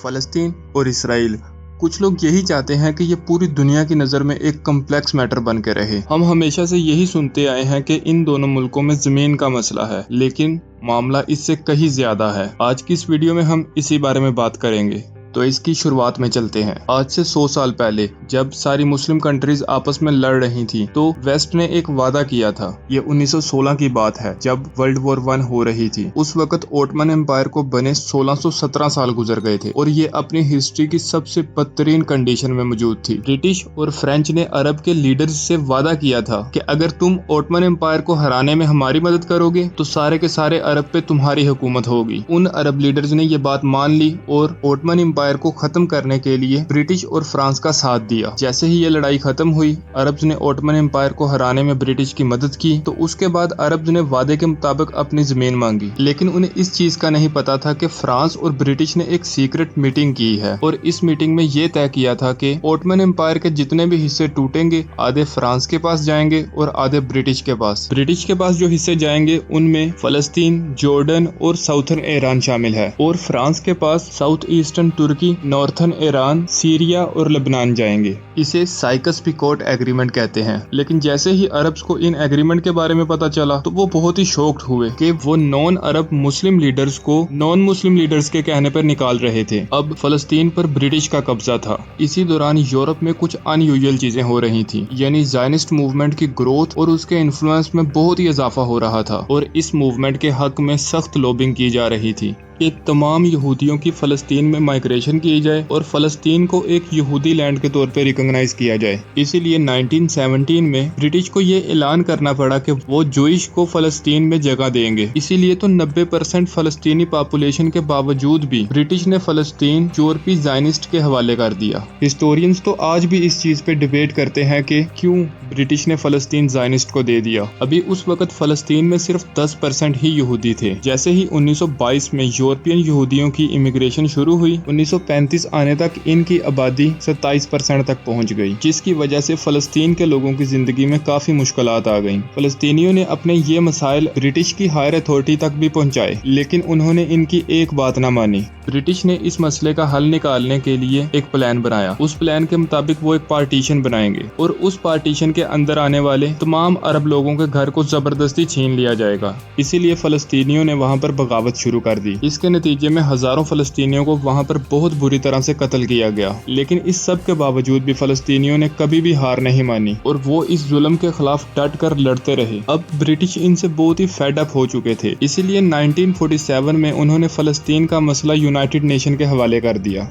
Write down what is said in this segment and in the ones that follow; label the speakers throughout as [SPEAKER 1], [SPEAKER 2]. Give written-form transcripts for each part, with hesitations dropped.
[SPEAKER 1] فلسطین اور اسرائیل، کچھ لوگ یہی چاہتے ہیں کہ یہ پوری دنیا کی نظر میں ایک کمپلیکس میٹر بن کے رہے۔ ہم ہمیشہ سے یہی سنتے آئے ہیں کہ ان دونوں ملکوں میں زمین کا مسئلہ ہے، لیکن معاملہ اس سے کہیں زیادہ ہے۔ آج کی اس ویڈیو میں ہم اسی بارے میں بات کریں گے۔ تو اس کی شروعات میں چلتے ہیں۔ آج سے 100 سال پہلے جب ساری مسلم کنٹریز آپس میں لڑ رہی تھی تو ویسٹ نے ایک وعدہ کیا تھا۔ یہ 1916 کی بات ہے جب ورلڈ وار 1 ہو رہی تھی۔ اس وقت اوٹمن امپائر کو بنے 1617 سال گزر گئے تھے اور یہ اپنی ہسٹری کی سب سے بدترین کنڈیشن میں موجود تھی۔ برٹش اور فرینچ نے عرب کے لیڈرز سے وعدہ کیا تھا کہ اگر تم اوٹمن امپائر کو ہرانے میں ہماری مدد کرو گے تو سارے کے سارے عرب پہ تمہاری حکومت ہوگی۔ ان عرب لیڈرز نے یہ بات مان لی اور اوٹمن امپائر کو ختم کرنے کے لیے برٹش اور فرانس کا ساتھ دیا۔ جیسے ہی یہ لڑائی ختم ہوئی، عربز نے اوٹمن امپائر کو ہرانے میں برٹش کی مدد کی، تو اس کے بعد عربز نے وعدے کے مطابق اپنی زمین مانگی۔ لیکن انہیں اس چیز کا نہیں پتا تھا کہ فرانس اور برٹش نے ایک سیکرٹ میٹنگ کی ہے اور اس میٹنگ میں یہ طے کیا تھا کہ اوٹمن امپائر کے جتنے بھی حصے ٹوٹیں گے، آدھے فرانس کے پاس جائیں گے اور آدھے برٹش کے پاس۔ برٹش کے پاس جو حصے جائیں گے ان میں فلسطین، جارڈن اور ساؤتھرن ایران شامل ہے، اور فرانس کے پاس ساؤتھ ایسٹرن ترکی، نارتھن ایران، سیریا اور لبنان جائیں گے۔ اسے سائکس پیکوٹ ایگریمنٹ کہتے ہیں۔ لیکن جیسے ہی عربز کو ان ایگریمنٹ کے بارے میں پتا چلا تو وہ بہت ہی شوکڈ ہوئے کہ وہ نان عرب مسلم لیڈرز کو نان مسلم لیڈرز کے کہنے پر نکال رہے تھے۔ اب فلسطین پر برٹش کا قبضہ تھا۔ اسی دوران یورپ میں کچھ ان یوزول چیزیں ہو رہی تھیں، یعنی زائنسٹ موومنٹ کی گروتھ اور اس کے انفلوئنس میں بہت ہی اضافہ ہو رہا تھا، اور اس موومنٹ کے حق میں سخت لوبنگ کی جا رہی تھی کہ تمام یہودیوں کی فلسطین میں مائگریشن کی جائے اور فلسطین کو ایک یہودی لینڈ کے طور پہ ریکگنائز کیا جائے۔ اسی لیے 1917 میں برٹش کو یہ اعلان کرنا پڑا کہ وہ جوئش کو فلسطین میں جگہ دیں گے۔ اسی لیے تو 90% فلسطینی پاپولیشن کے باوجود بھی برٹش نے فلسطین یورپی زائنسٹ کے حوالے کر دیا۔ ہسٹورینز تو آج بھی اس چیز پہ ڈیبیٹ کرتے ہیں کہ کیوں برٹش نے فلسطین زائنسٹ کو دے دیا۔ ابھی اس وقت فلسطین میں صرف 10% ہی یہودی تھے۔ جیسے ہی 1922 میں یورپین یہودیوں کی امیگریشن شروع ہوئی، 1935 آنے تک ان کی آبادی 27% تک پہنچ گئی، جس کی وجہ سے فلسطین کے لوگوں کی زندگی میں کافی مشکلات آ گئیں۔ فلسطینیوں نے اپنے یہ مسائل برٹش کی ہائر اتھارٹی تک بھی پہنچائے، لیکن انہوں نے ان کی ایک بات نہ مانی۔ برٹش نے اس مسئلے کا حل نکالنے کے لیے ایک پلان بنایا۔ اس پلان کے مطابق وہ ایک پارٹیشن بنائیں گے اور اس پارٹیشن کے اندر آنے والے تمام عرب لوگوں کے گھر کو زبردستی چھین لیا جائے گا۔ اسی لیے فلسطینیوں نے وہاں پر بغاوت شروع کر دی۔ اس کے نتیجے میں ہزاروں فلسطینیوں کو وہاں پر بہت بری طرح سے قتل کیا گیا، لیکن اس سب کے باوجود بھی فلسطینیوں نے کبھی بھی ہار نہیں مانی اور وہ اس ظلم کے خلاف ڈٹ کر لڑتے رہے۔ اب برٹش ان سے بہت ہی فیڈ اپ ہو چکے تھے، اسی لیے 1947 میں انہوں نے فلسطین کا مسئلہ یونائٹڈ نیشن کے حوالے کر دیا۔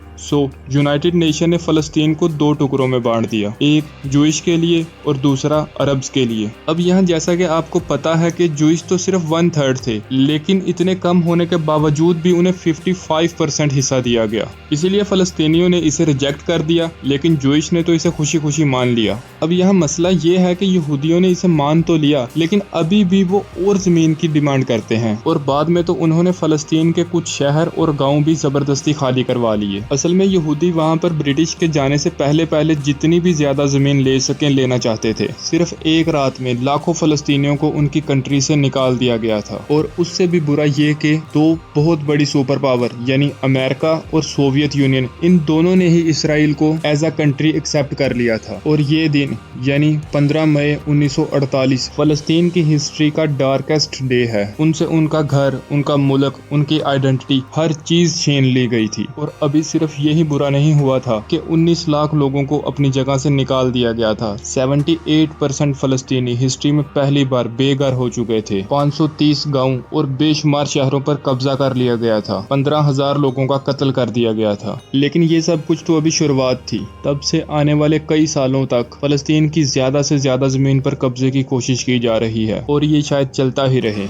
[SPEAKER 1] یونائٹڈ نیشن نے فلسطین کو 2 ٹکڑوں میں بانٹ دیا، ایک جوئش کے لیے اور دوسرا عربز کے لیے۔ اب یہاں جیسا کہ آپ کو پتا ہے کہ جوئش تو صرف 1/3 تھے، لیکن اتنے کم ہونے کے باوجود بھی انہیں 55% حصہ دیا گیا۔ اسی لیے فلسطینیوں نے اسے ریجیکٹ کر دیا، لیکن جوئش نے تو اسے خوشی خوشی مان لیا۔ اب یہاں مسئلہ یہ ہے کہ یہودیوں نے اسے مان تو لیا، لیکن ابھی بھی وہ اور زمین کی ڈیمانڈ کرتے ہیں، اور بعد میں تو انہوں نے فلسطین کے کچھ شہر اور گاؤں بھی زبردستی خالی کروا لیے۔ اصل میں یہودی وہاں پر برٹش کے جانے سے پہلے جتنی بھی زیادہ زمین لے سکیں لینا چاہتے تھے۔ صرف ایک رات میں لاکھوں فلسطینیوں کو ان کی کنٹری سے نکال دیا گیا تھا، اور اس سے بھی برا یہ کہ 2 بہت بڑی سپر پاور یعنی امریکا اور سوویت یونین، ان دونوں نے ہی اسرائیل کو ایز اے کنٹری ایکسپٹ کر لیا تھا۔ اور یہ دن یعنی 15 مئی 1948 فلسطین کی ہسٹری کا ڈارکسٹ ڈے ہے۔ ان سے ان کا گھر، ان کا ملک، ان کی آئیڈینٹی، ہر چیز چھین لی گئی تھی۔ اور ابھی صرف یہی برا نہیں ہوا تھا کہ 19 لاکھ لوگوں کو اپنی جگہ سے نکال دیا گیا تھا۔ 78% فلسطینی ہسٹری میں پہلی بار بے گھر ہو چکے تھے۔ 530 گاؤں اور بے شمار شہروں پر قبضہ کر لیا گیا تھا۔ 15,000 لوگوں کا قتل کر دیا گیا تھا۔ لیکن یہ سب کچھ تو ابھی شروعات تھی۔ تب سے آنے والے کئی سالوں تک فلسطین کی زیادہ سے زیادہ زمین پر قبضے کی کوشش کی جا رہی ہے، اور یہ شاید چلتا ہی رہے۔